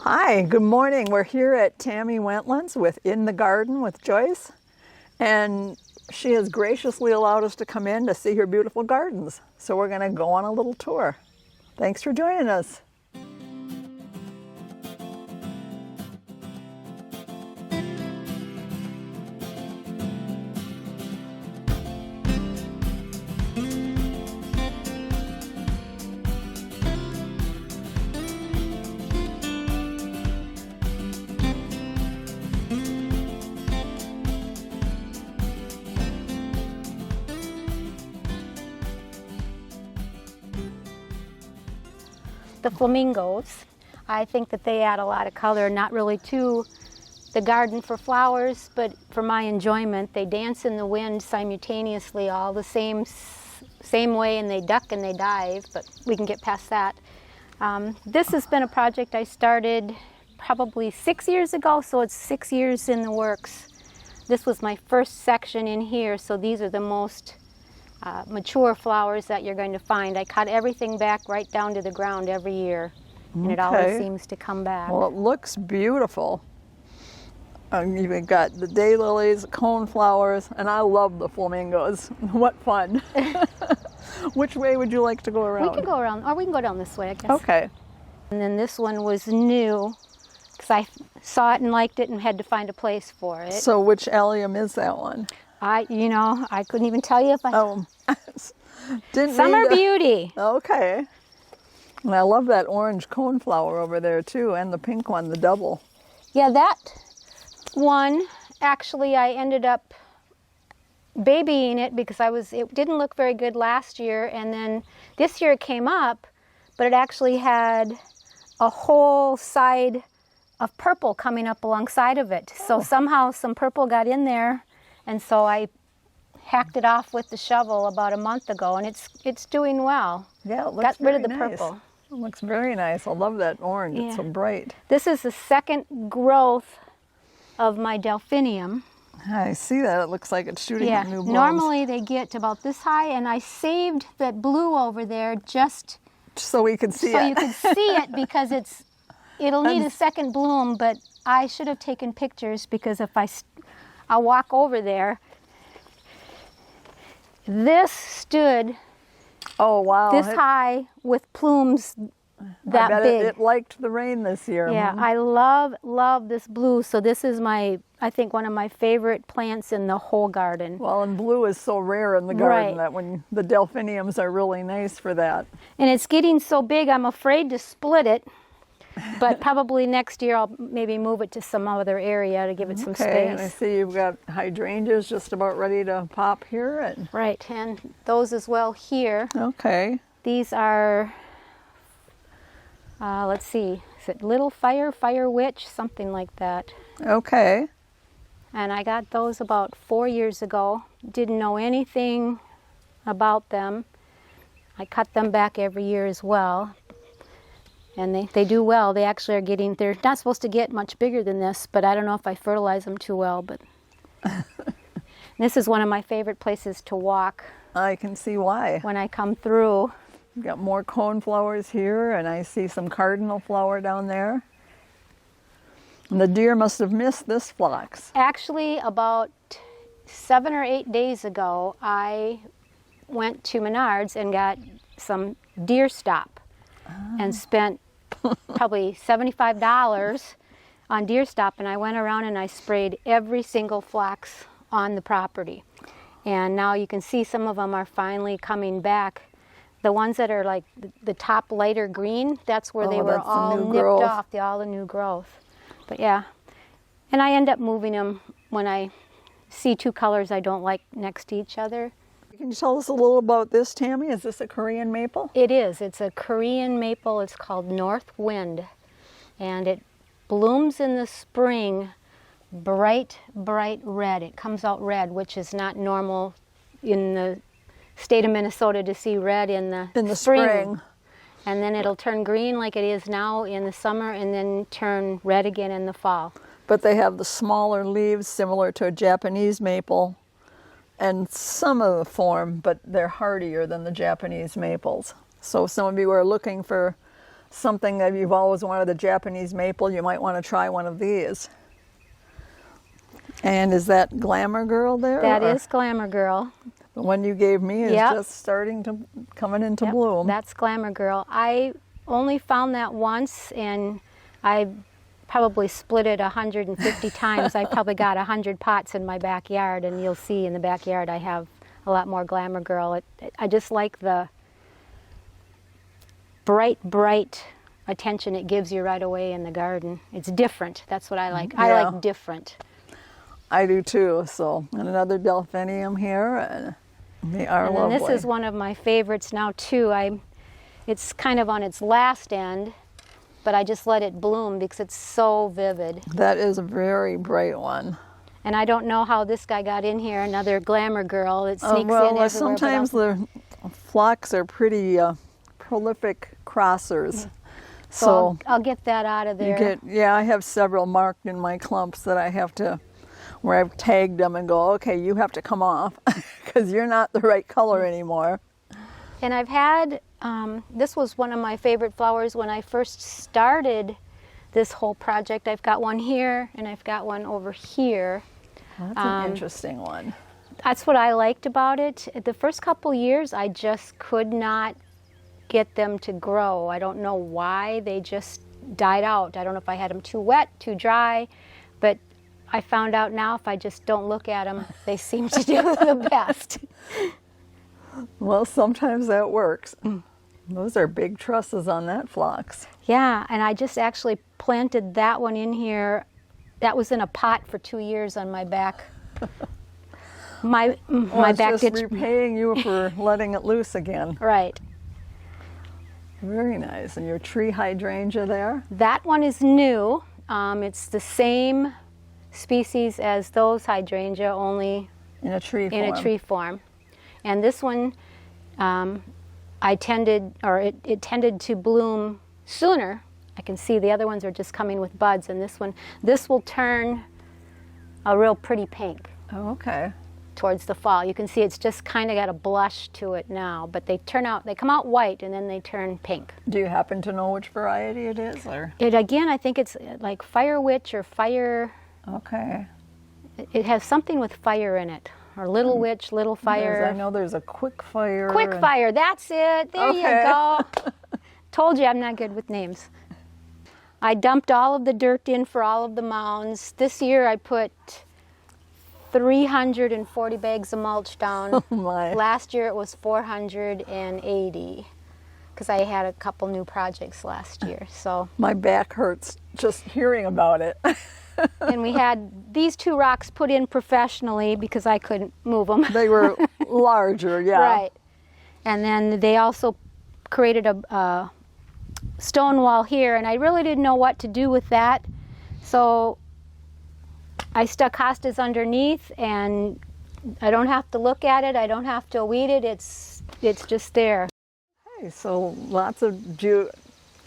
Hi, good morning. We're here at Tammy Wentland's with In the Garden with Joyce, and she has graciously allowed us to come in to see her beautiful gardens. So we're going to go on a little tour. Thanks for joining us. The flamingos, I think that they add a lot of color, not really to the garden for flowers, but for my enjoyment. They dance in the wind simultaneously, all the same way, and they duck and they dive, but we can get past that. This has been a project I started probably 6 years ago, so it's 6 years in the works. This was my first section in here, so these are the most mature flowers that you're going to find. I cut everything back right down to the ground every year, and it always seems to come back. Well, it looks beautiful. You've got the daylilies, coneflowers, and I love the flamingos. What fun. Which way would you like to go around? We can go around, or we can go down this way, I guess. Okay. And then this one was new, because I saw it and liked it and had to find a place for it. So which allium is that one? I couldn't even tell you if I... Oh, Summer Beauty. Okay. And I love that orange coneflower over there too, and the pink one, the double. Yeah, that one, actually I ended up babying it because it didn't look very good last year, and then this year it came up, but it actually had a whole side of purple coming up alongside of it. So somehow some purple got in there, and so I hacked it off with the shovel about a month ago, and it's doing well. Yeah, it looks got rid of the nice. purple. It looks very nice. I love that orange. Yeah. It's so bright. This is the second growth of my delphinium. I see that. It looks like it's shooting Yeah, up new blooms. normally they get about this high, and I saved that blue over there just so we could see so it. you could see it, because it'll need a second bloom, but I should have taken pictures, because if I'll walk over there. This stood this high with plumes that I bet big. It liked the rain this year. Yeah, I love this blue. So this is I think one of my favorite plants in the whole garden. Well, and blue is so rare in the garden that when the delphiniums are really nice for that. And it's getting so big, I'm afraid to split it. But probably next year I'll maybe move it to some other area to give it some space. Okay, and I see you've got hydrangeas just about ready to pop here. Right, and those as well here. Okay. These are, let's see, is it Little Fire Witch, something like that. Okay. And I got those about 4 years ago. Didn't know anything about them. I cut them back every year as well. And they do well. They actually they're not supposed to get much bigger than this, but I don't know if I fertilize them too well. But this is one of my favorite places to walk. I can see why. When I come through. You've got more coneflowers here, and I see some cardinal flower down there. And the deer must have missed this phlox. Actually, about 7 or 8 days ago, I went to Menards and got some deer stop and spent probably $75 on deer stop, and I went around and I sprayed every single phlox on the property. And now you can see some of them are finally coming back. The ones that are like the top lighter green, that's where they were all nipped off, all the new growth. But yeah, and I end up moving them when I see two colors I don't like next to each other. Can you tell us a little about this, Tammy? Is this a Korean maple? It is. It's a Korean maple. It's called North Wind. And it blooms in the spring bright red. It comes out red, which is not normal in the state of Minnesota to see red in the spring. And then it'll turn green like it is now in the summer, and then turn red again in the fall. But they have the smaller leaves similar to a Japanese maple, and some of the form, but they're hardier than the Japanese maples. So if some of you are looking for something that you've always wanted, a Japanese maple, you might want to try one of these. And is that Glamour Girl there? That is Glamour Girl. The one you gave me is Yep. just starting to coming into Yep, bloom. that's Glamour Girl. I only found that once, and I probably split it 150 times. I probably got 100 pots in my backyard, and you'll see in the backyard I have a lot more Glamour Girl. I just like the bright attention it gives you right away in the garden. It's different. That's what I like. I Yeah. like different. I do too. So, and another delphinium here, and they are And then lovely. this is one of my favorites now too. It's kind of on its last end, but I just let it bloom because it's so vivid. That is a very bright one. And I don't know how this guy got in here, another Glamour Girl that sneaks in well, everywhere. sometimes the phlox are pretty prolific crossers. So I'll get that out of there. Yeah, I have several marked in my clumps that I have to, where I've tagged them and go, okay, you have to come off because you're not the right color anymore. And I've had, this was one of my favorite flowers when I first started this whole project. I've got one here and I've got one over here. That's an interesting one. That's what I liked about it. The first couple years, I just could not get them to grow. I don't know why, they just died out. I don't know if I had them too wet, too dry, but I found out now if I just don't look at them, they seem to do the best. Well, sometimes that works. Those are big trusses on that phlox. Yeah, and I just actually planted that one in here. That was in a pot for 2 years on my back. My It's back just ditch. repaying you for letting it loose again. Right. Very nice. And your tree hydrangea there? That one is new. It's the same species as those hydrangea, only In a tree form. in a tree form. And this one, it tended to bloom sooner. I can see the other ones are just coming with buds, and this will turn a real pretty pink Oh, okay. towards the fall. You can see it's just kind of got a blush to it now, but they come out white and then they turn pink. Do you happen to know which variety it is, or? Again, I think it's like Fire Witch or Fire. Okay. It has something with fire in it, or Little Witch, Little Fire. I know there's a quick fire. Quick Fire, that's it. There you Okay. go. Told you I'm not good with names. I dumped all of the dirt in for all of the mounds. This year I put 340 bags of mulch down. Oh my. Last year it was 480 because I had a couple new projects last year. So, My back hurts just hearing about it. and we had these two rocks put in professionally because I couldn't move them. They were larger, yeah. Right. And then they also created a stone wall here, and I really didn't know what to do with that. So I stuck hostas underneath, and I don't have to look at it. I don't have to weed it. It's just there. Okay, so lots of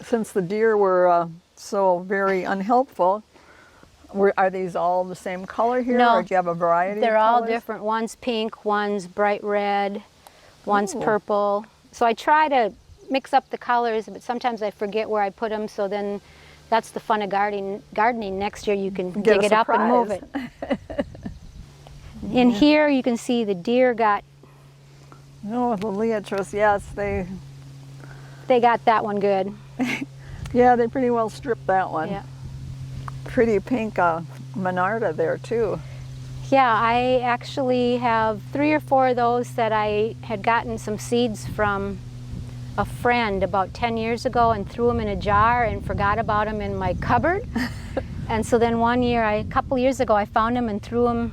since the deer were so very unhelpful, are these all the same color here? No. Or do you have a variety They're of all colors? different. One's pink, one's bright red, one's Ooh. purple. So I try to mix up the colors, but sometimes I forget where I put them. So then that's the fun of gardening. Next year you can Get dig a it up and move it. In here you can see the deer got No, the Leotris, yes, they got that one good. they pretty well stripped that one. Yeah. Pretty pink Monarda there too. Yeah, I actually have 3 or 4 of those that I had gotten some seeds from a friend about 10 years ago and threw them in a jar and forgot about them in my cupboard. And so then one year, a couple years ago, I found them and threw them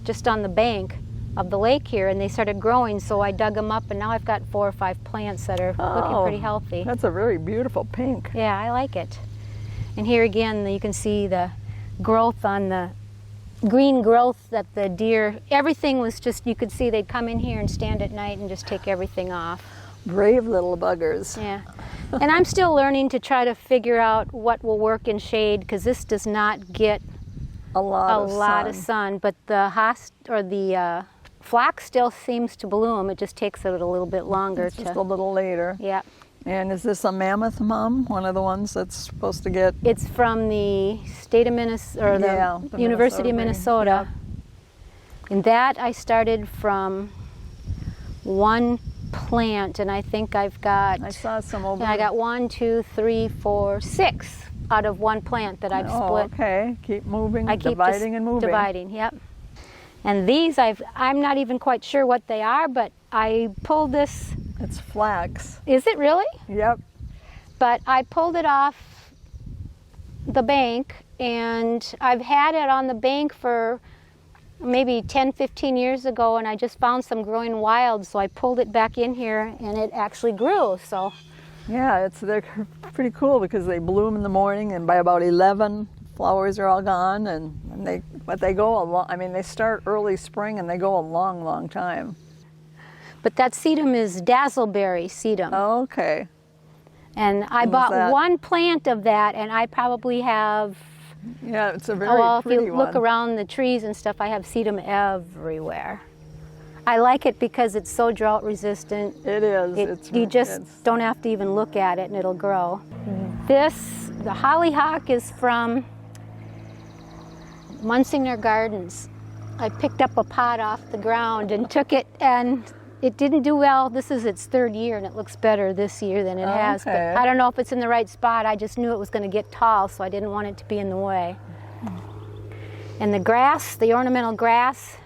just on the bank of the lake here, and they started growing, so I dug them up, and now I've got 4 or 5 plants that are looking pretty healthy. That's a very beautiful pink. Yeah, I like it. And here again, you can see the growth on the green growth that the deer, everything was just, you could see they'd come in here and stand at night and just take everything off. Brave little buggers. Yeah. And I'm still learning to try to figure out what will work in shade, because this does not get A lot of sun, but the phlox still seems to bloom. It just takes it a little bit longer Just a little later. Yeah. And is this a mammoth, Mom? One of the ones that's supposed to get... It's from the state of Minnesota, or the University of Minnesota. And that I started from one plant, and I think I've got... I saw some over... I got 1, 2, 3, 4, 6 out of one plant that I've split. Okay. Keep moving, I keep dividing and moving. Dividing, yep. And these, I'm not even quite sure what they are, but I pulled this... It's flax. Is it really? Yep. But I pulled it off the bank, and I've had it on the bank for maybe 10, 15 years ago, and I just found some growing wild, so I pulled it back in here, and it actually grew, so. Yeah, they're pretty cool because they bloom in the morning, and by about 11, flowers are all gone, but they go a long, I mean, they start early spring, and they go a long, long time. But that sedum is dazzleberry sedum. Oh, okay. And I bought one plant of that, and I probably have... Yeah, it's a very if pretty you look around the trees and stuff, I have sedum everywhere. I like it because it's so drought resistant. It is. You just don't have to even look at it and it'll grow. The hollyhock is from Munsinger Gardens. I picked up a pot off the ground and took it, and it didn't do well. This is its 3rd year, and it looks better this year than it has. But I don't know if it's in the right spot. I just knew it was going to get tall, so I didn't want it to be in the way. And the grass, the ornamental grass.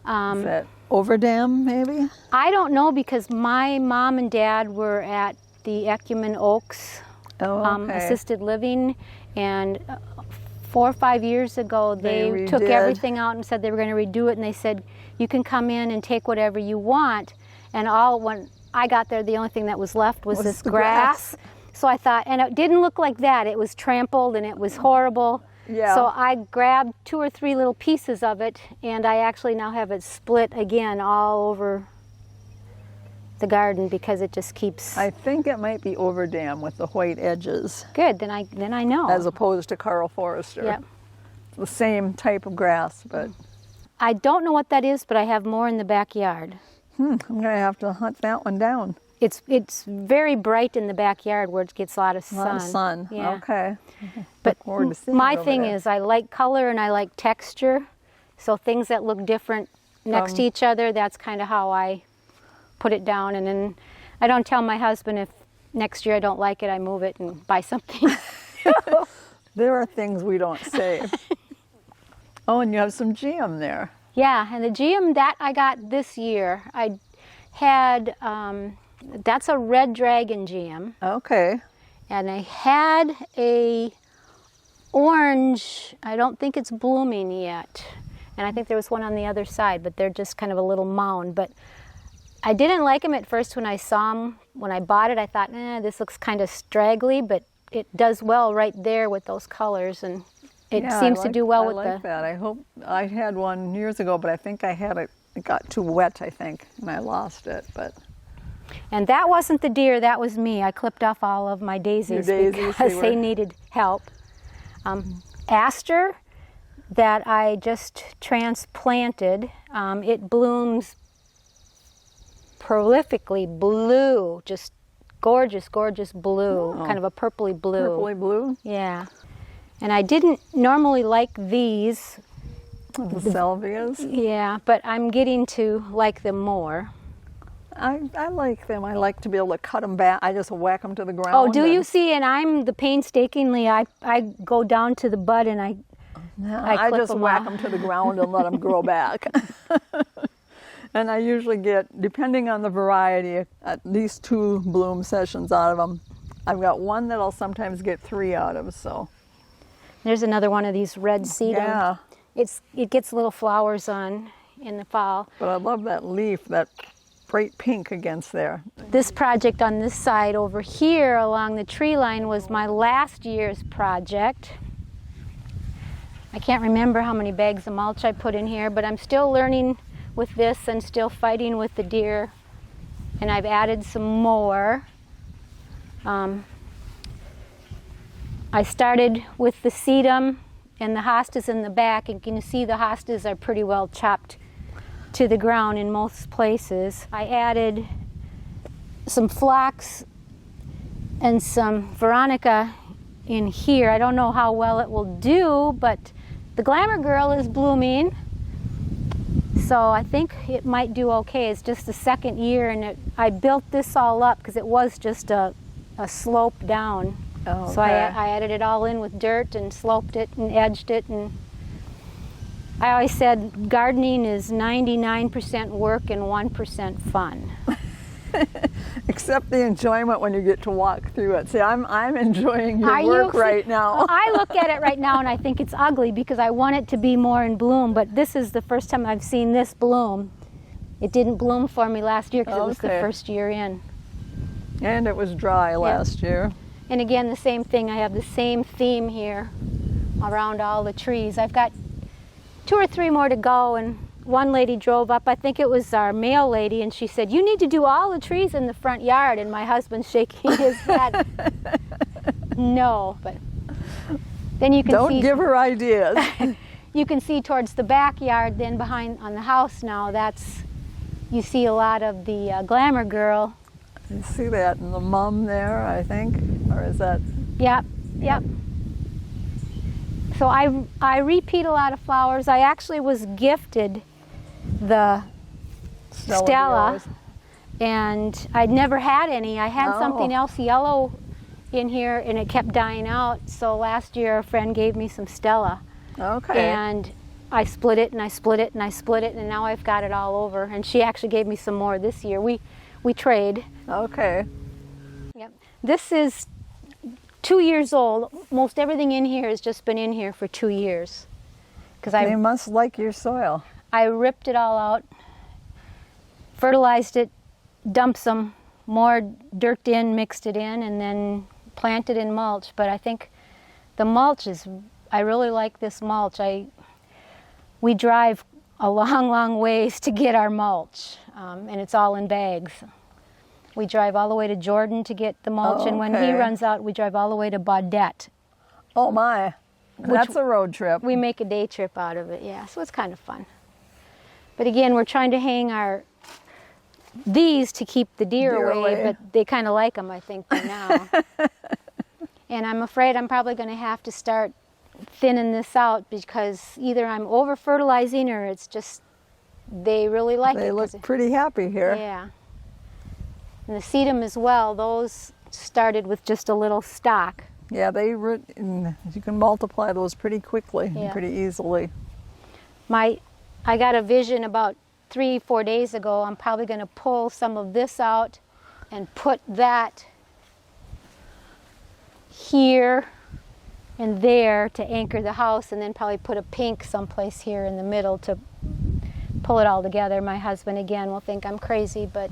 Is that overdam, maybe? I don't know, because my mom and dad were at the Ecumen Oaks assisted living, and 4 or 5 years ago, they took everything out and said they were going to redo it, and they said, you can come in and take whatever you want. And when I got there, the only thing that was left was this grass. So I thought, and it didn't look like that. It was trampled and it was horrible. Yeah. So I grabbed 2 or 3 little pieces of it, and I actually now have it split again all over the garden because it just keeps... I think it might be overdam with the white edges. Good, then I know. As opposed to Carl Forrester. Yep. The same type of grass, but... I don't know what that is, but I have more in the backyard. I'm going to have to hunt that one down. It's very bright in the backyard where it gets a lot of sun. A lot of sun, yeah. Okay. But Look forward to seeing my it over thing there. is I like color and I like texture. So things that look different next to each other, that's kind of how I put it down. And then I don't tell my husband if next year I don't like it, I move it and buy something. There are things we don't say. Oh, and you have some GM there. Yeah, and the GM that I got this year, I had, that's a red dragon GM. Okay. And I had a orange, I don't think it's blooming yet. And I think there was one on the other side, but they're just kind of a little mound. But I didn't like them at first when I saw them. When I bought it, I thought, this looks kind of straggly, but it does well right there with those colors. And it seems to do well with I like that. I hope I had one years ago, but I think I had it got too wet, I think, and I lost it. But and that wasn't the deer, that was me. I clipped off all of my daisies because they needed help. Aster that I just transplanted, it blooms prolifically blue, just gorgeous, gorgeous blue, kind of a purpley blue. Purpley blue? Yeah. And I didn't normally like these. The salvias? Yeah, but I'm getting to like them more. I like them. I like to be able to cut them back. I just whack them to the ground. Oh, do you see? And I'm the painstakingly, I go down to the bud and I just whack them to the ground and let them grow back. And I usually get, depending on the variety, at least 2 bloom sessions out of them. I've got one that I'll sometimes get 3 out of, so. There's another one of these red sedum. Yeah. It gets little flowers on in the fall. But I love that leaf, that bright pink against there. This project on this side over here along the tree line was my last year's project. I can't remember how many bags of mulch I put in here, but I'm still learning with this and still fighting with the deer. And I've added some more. I started with the sedum and the hostas in the back, and you can see the hostas are pretty well chopped to the ground in most places. I added some phlox and some Veronica in here. I don't know how well it will do, but the Glamour Girl is blooming, so I think it might do okay. It's just the second year, and I built this all up because it was just a slope down. Oh, okay. So I added it all in with dirt and sloped it and edged it. And I always said gardening is 99% work and 1% fun. Except the enjoyment when you get to walk through it. See, I'm enjoying your work right now. I look at it right now and I think it's ugly because I want it to be more in bloom, but this is the first time I've seen this bloom. It didn't bloom for me last year because it was the first year in. And it was dry last year. And again, the same thing. I have the same theme here around all the trees. I've got 2 or 3 more to go, and one lady drove up, I think it was our mail lady, and she said, "You need to do all the trees in the front yard," and my husband's shaking his head. No, but then you can Don't give her ideas. You can see towards the backyard, then behind on the house now, you see a lot of the Glamour Girl. You see that in the mum there, I think, or is that? Yep. So I repeat a lot of flowers. I actually was gifted the Stella, and I'd never had any. I had something else yellow in here, and it kept dying out. So last year, a friend gave me some Stella. Okay. And I split it, and I split it, and I split it, and now I've got it all over. And she actually gave me some more this year. We trade. Okay. Yep. This is 2 years old. Most everything in here has just been in here for 2 years. They must like your soil. I ripped it all out, fertilized it, dumped some more dirt in, mixed it in, and then planted in mulch. But I think the mulch I really like this mulch. We drive a long ways to get our mulch, and it's all in bags. We drive all the way to Jordan to get the mulch, and when he runs out, we drive all the way to Baudette. Oh my, that's a road trip. We make a day trip out of it, yeah, so it's kind of fun. But again, we're trying to hang these to keep the deer away, but they kind of like them, I think, by now. And I'm afraid I'm probably going to have to start thinning this out because either I'm over fertilizing or it's just they really like it. They look pretty happy here. Yeah. And the sedum as well, those started with just a little stalk. Yeah, you can multiply those pretty quickly and pretty easily. I got a vision about 3-4 days ago. I'm probably going to pull some of this out and put that here and there to anchor the house, and then probably put a pink someplace here in the middle to pull it all together. My husband again will think I'm crazy, but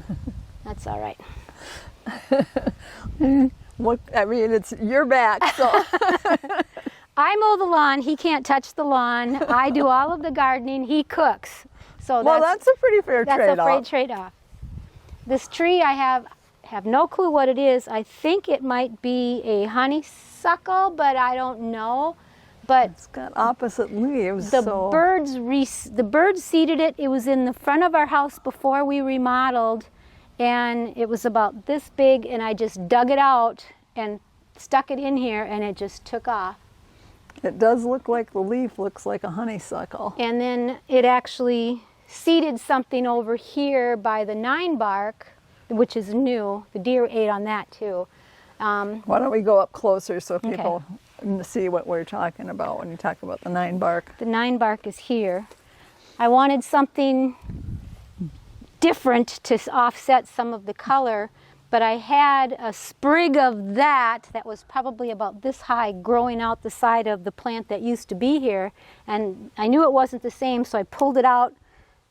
that's all right. I mean, it's your back, so. I mow the lawn, he can't touch the lawn. I do all of the gardening, he cooks. So that's a pretty fair trade-off. That's a fair trade-off. This tree I have no clue what it is. I think it might be a honeysuckle, but I don't know. But it's got opposite leaves. The birds seeded it. It was in the front of our house before we remodeled, and it was about this big, and I just dug it out and stuck it in here, and it just took off. It does look like the leaf looks like a honeysuckle. And then it actually seeded something over here by the 9-bark, which is new. The deer ate on that too. Why don't we go up closer so people see what we're talking about when you talk about the 9-bark. The 9-bark is here. I wanted something different to offset some of the color, but I had a sprig of that was probably about this high growing out the side of the plant that used to be here, and I knew it wasn't the same, so I pulled it out,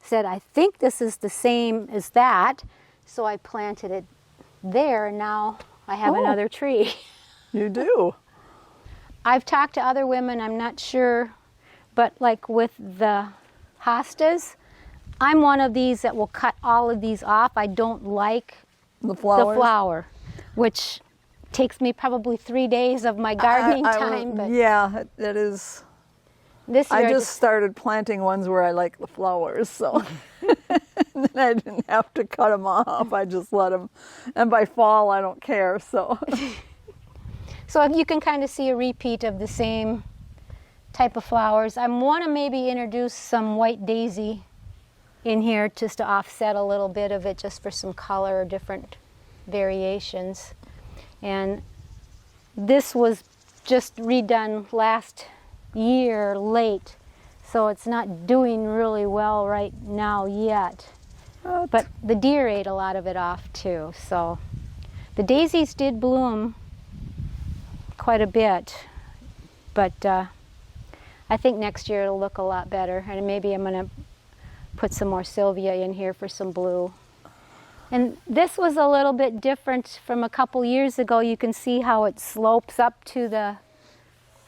said I think this is the same as that, so I planted it there, and now I have another tree. You do. I've talked to other women, I'm not sure, but like with the hostas, I'm one of these that will cut all of these off. I don't like the flower, which takes me probably 3 days of my gardening time. But yeah, it is. This year I just started planting ones where I like the flowers, so then I didn't have to cut them off. I just let them, and by fall I don't care. So So you can kind of see a repeat of the same type of flowers. I want to maybe introduce some white daisy in here just to offset a little bit of it, just for some color or different variations. And this was just redone last year late, so it's not doing really well right now yet. But the deer ate a lot of it off too. So the daisies did bloom quite a bit, but I think next year it'll look a lot better, and maybe I'm going to put some more Sylvia in here for some blue. And this was a little bit different from a couple years ago. You can see how it slopes up to the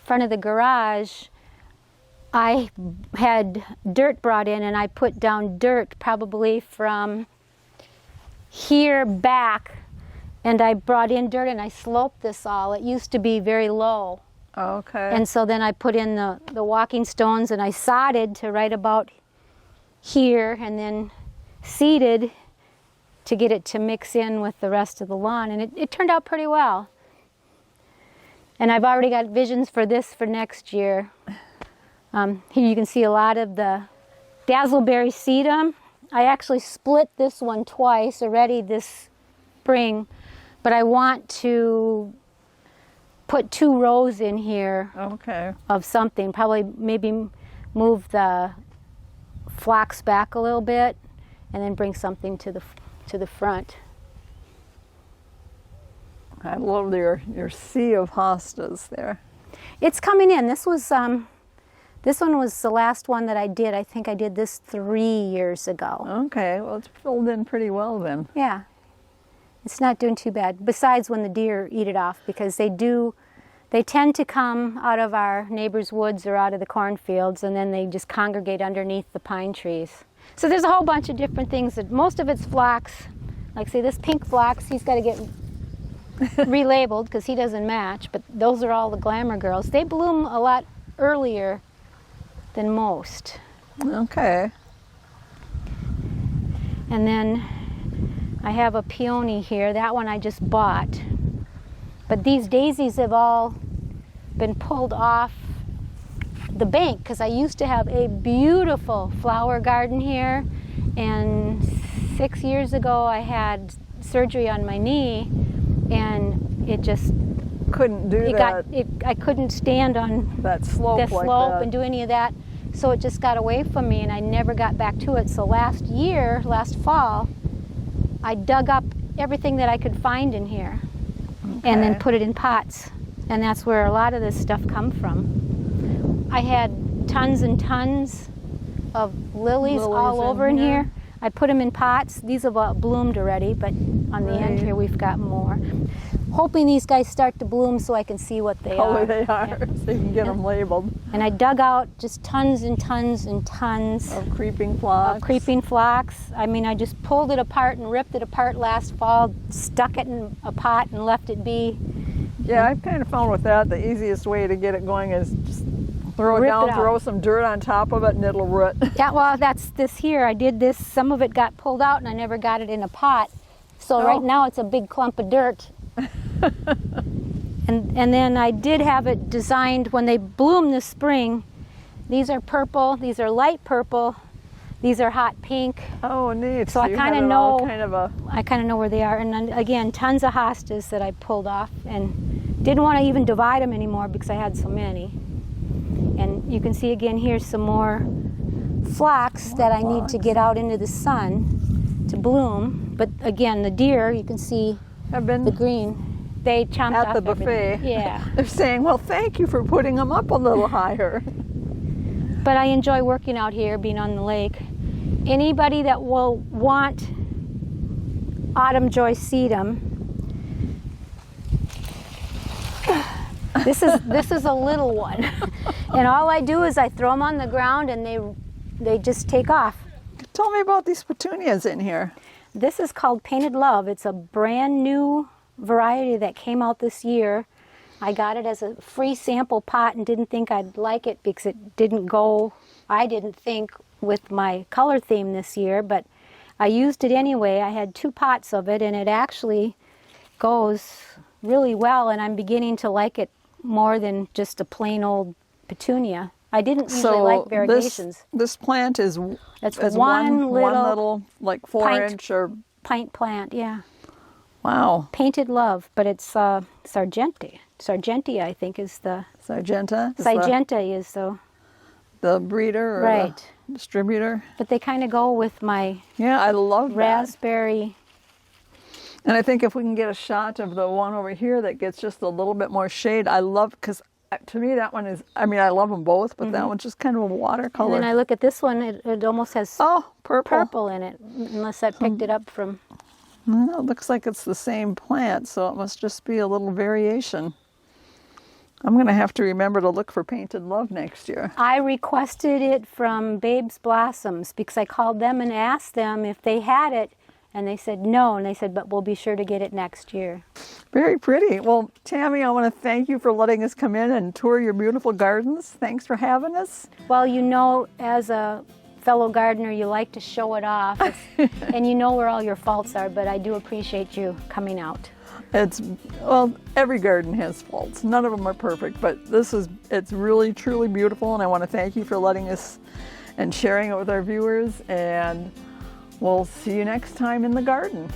front of the garage. I had dirt brought in, and I put down dirt probably from here back, and I brought in dirt and I sloped this all. It used to be very low. Okay. And so then I put in the walking stones, and I sodded to right about here, and then seeded to get it to mix in with the rest of the lawn, and it turned out pretty well. And I've already got visions for this for next year. Here you can see a lot of the dazzleberry sedum. I actually split this one twice already this spring, but I want to put 2 rows in here. Okay. Of something. Probably maybe move the phlox back a little bit, and then bring something to the front. I love your sea of hostas there. It's coming in. This one was the last one that I did. I think I did this 3 years ago. Okay, well, it's filled in pretty well then. Yeah, it's not doing too bad. Besides when the deer eat it off, because they tend to come out of our neighbor's woods or out of the cornfields, and then they just congregate underneath the pine trees. So there's a whole bunch of different things. Most of it's phlox. Like say this pink phlox, he's got to get relabeled because he doesn't match, but those are all the glamour girls. They bloom a lot earlier than most. Okay. And then I have a peony here. That one I just bought. But these daisies have all been pulled off the bank, because I used to have a beautiful flower garden here, and 6 years ago I had surgery on my knee, and it just Couldn't do that. I couldn't stand on that slope the like slope that. and do any of that, so it just got away from me, and I never got back to it. So last fall, I dug up everything that I could find in here, and then put it in pots, and that's where a lot of this stuff come from. I had tons and tons of lilies all over in here. I put them in pots. These have all bloomed already, but on the end here we've got more. Hoping these guys start to bloom so I can see what they are. They are, Yeah. so you can get them labeled. And I dug out just tons and tons and tons Of creeping phlox. I mean, I just pulled it apart and ripped it apart last fall, stuck it in a pot and left it be. Yeah, I've kind of found with that the easiest way to get it going is just throw it Rip down, it out. throw some dirt on top of it, and it'll root. Yeah, well, that's this here. I did this. Some of it got pulled out, and I never got it in a pot. So right now it's a big clump of dirt. And then I did have it designed when they bloom this spring. These are purple. These are light purple. These are hot pink. Oh, neat. So I you kind had of it all know. kind of a... I kind of know where they are. And then again, tons of hostas that I pulled off, and didn't want to even divide them anymore because I had so many. And you can see again here some more phlox that I need to get out into the sun to bloom. But again, the deer, you can see Have been the green. They chomped at off the buffet. everything. Yeah. They're saying, well, thank you for putting them up a little higher. But I enjoy working out here, being on the lake. Anybody that will want autumn joy sedum, this is a little one, and all I do is I throw them on the ground, and they just take off. Tell me about these petunias in here. This is called Painted Love. It's a brand new variety that came out this year. I got it as a free sample pot and didn't think I'd like it because it didn't go, I didn't think, with my color theme this year, but I used it anyway. I had 2 pots of it, and it actually goes really well, and I'm beginning to like it more than just a plain old petunia. I didn't usually like variegations. This plant is That's is one little like 4-inch or pint plant, yeah. wow. Painted Love, but it's Sargenti. Sargenti, I think, is the Sargenta. Sargenta is the breeder or right the distributor. But they kind of go with my I love that. raspberry. And I think if we can get a shot of the one over here that gets just a little bit more shade, I love, because to me that one is, I mean, I love them both, but that one's just kind of a watercolor. And then I look at this one, it almost has purple in it, unless I picked it up from... No, it looks like it's the same plant, so it must just be a little variation. I'm going to have to remember to look for Painted Love next year. I requested it from Babe's Blossoms because I called them and asked them if they had it, and they said no, and they said, but we'll be sure to get it next year. Very pretty. Well, Tammy, I want to thank you for letting us come in and tour your beautiful gardens. Thanks for having us. Well, you know, as a fellow gardener, you like to show it off, and you know where all your faults are, but I do appreciate you coming out. Well, every garden has faults. None of them are perfect, but it's really, truly beautiful, and I want to thank you for letting us and sharing it with our viewers, and we'll see you next time in the garden.